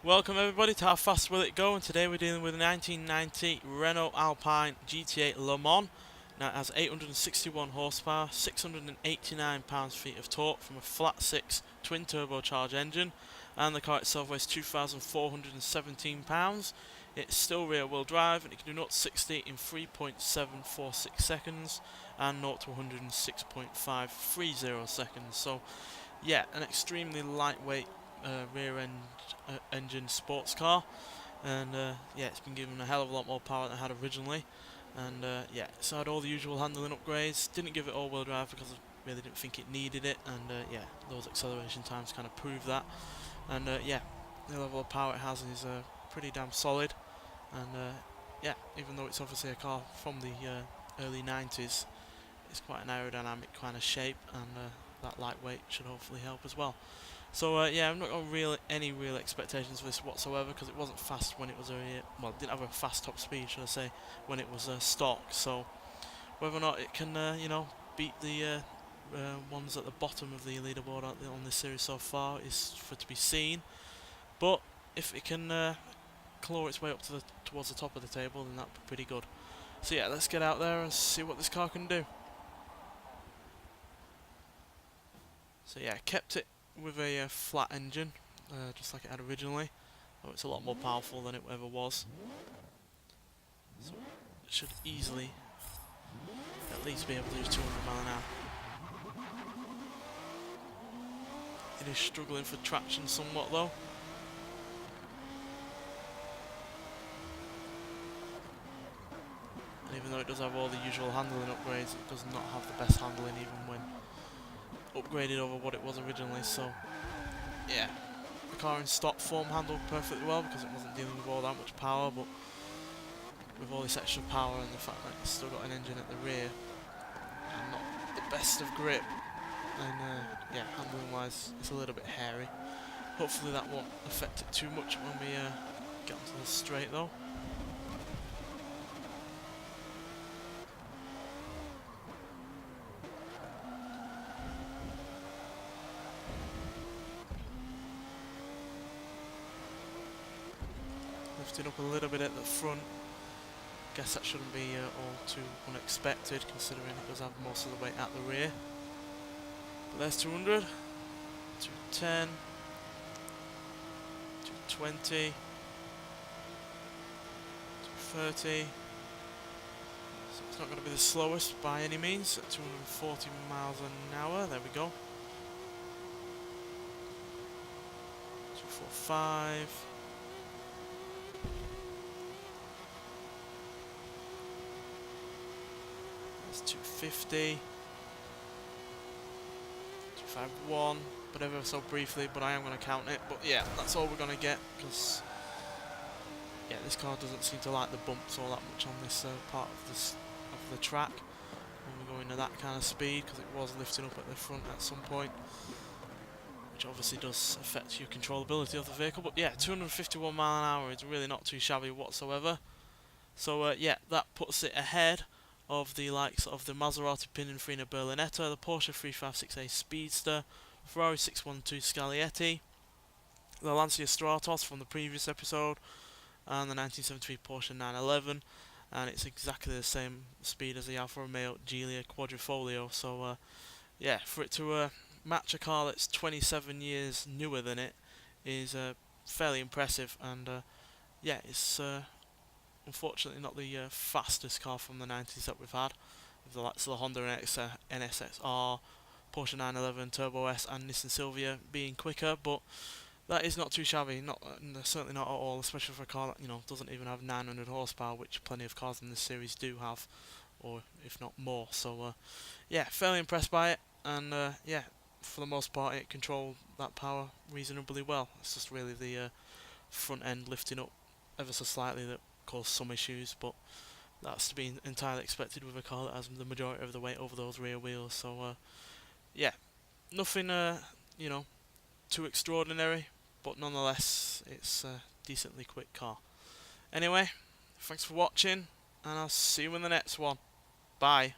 Welcome everybody to How Fast Will It Go, and today we're dealing with a 1990 Renault Alpine GT8 Le Mans. Now it has 861 horsepower, 689 pounds-feet of torque from a flat 6 twin turbocharged engine, and the car itself weighs 2,417 pounds. It's still rear wheel drive and it can do 0 to 60 in 3.746 seconds and 0 to 100 in 6.530 seconds. So yeah, an extremely lightweight rear end engine sports car, and yeah, it's been given a hell of a lot more power than it had originally, and yeah, it's had all the usual handling upgrades. Didn't give it all-wheel drive because I really didn't think it needed it, and yeah, those acceleration times kind of prove that, and yeah, the level of power it has is pretty damn solid, and yeah, even though it's obviously a car from the early 90s, it's quite an aerodynamic kind of shape, and that lightweight should hopefully help as well. So yeah, I'm not got any real expectations for this whatsoever, because it wasn't fast when it was well, it didn't have a fast top speed, should I say, when it was stock. So whether or not it can, you know, beat the ones at the bottom of the leaderboard on this series so far is for to be seen. But if it can claw its way up to towards the top of the table, then that'd be pretty good. So yeah, let's get out there and see what this car can do. So yeah, kept it with a flat engine, just like it had originally. Oh, it's a lot more powerful than it ever was. So it should easily at least be able to do 200 mile an hour. It is struggling for traction somewhat though. And even though it does have all the usual handling upgrades, it does not have the best handling even when upgraded over what it was originally. So yeah, the car in stock form handled perfectly well because it wasn't dealing with all that much power, but with all this extra power and the fact that it's still got an engine at the rear and not the best of grip, and yeah, handling wise it's a little bit hairy. Hopefully that won't affect it too much when we get onto the straight though. Lifting up a little bit at the front. Guess that shouldn't be all too unexpected, considering it does have most of the weight at the rear. But there's 200, 210, 220, 230. So it's not going to be the slowest by any means at 240 miles an hour. There we go. 245. That's 250. 251. But ever so briefly, but I am going to count it. But yeah, that's all we're going to get, because yeah, this car doesn't seem to like the bumps all that much on this part of the track when we're going to that kind of speed, because it was lifting up at the front at some point, which obviously does affect your controllability of the vehicle. But yeah, 251 mile an hour is really not too shabby whatsoever. So yeah, that puts it ahead of the likes of the Maserati Pininfarina Berlinetta, the Porsche 356A Speedster, Ferrari 612 Scaglietti, the Lancia Stratos from the previous episode, and the 1973 Porsche 911, and it's exactly the same speed as the Alfa Romeo Giulia Quadrifoglio. So yeah, for it to match a car that's 27 years newer than it is fairly impressive, and yeah, it's unfortunately not the fastest car from the 90s that we've had, with the likes of the Honda NSX-R, Porsche 911 Turbo S and Nissan Silvia being quicker, but that is not too shabby, certainly not at all, especially for a car that, you know, doesn't even have 900 horsepower, which plenty of cars in this series do have, or if not more. So yeah, fairly impressed by it, and yeah, for the most part it controlled that power reasonably well. It's just really the front end lifting up ever so slightly that caused some issues, but that's to be entirely expected with a car that has the majority of the weight over those rear wheels. So yeah, nothing you know, too extraordinary, but nonetheless it's a decently quick car. Anyway, thanks for watching, and I'll see you in the next one. Bye.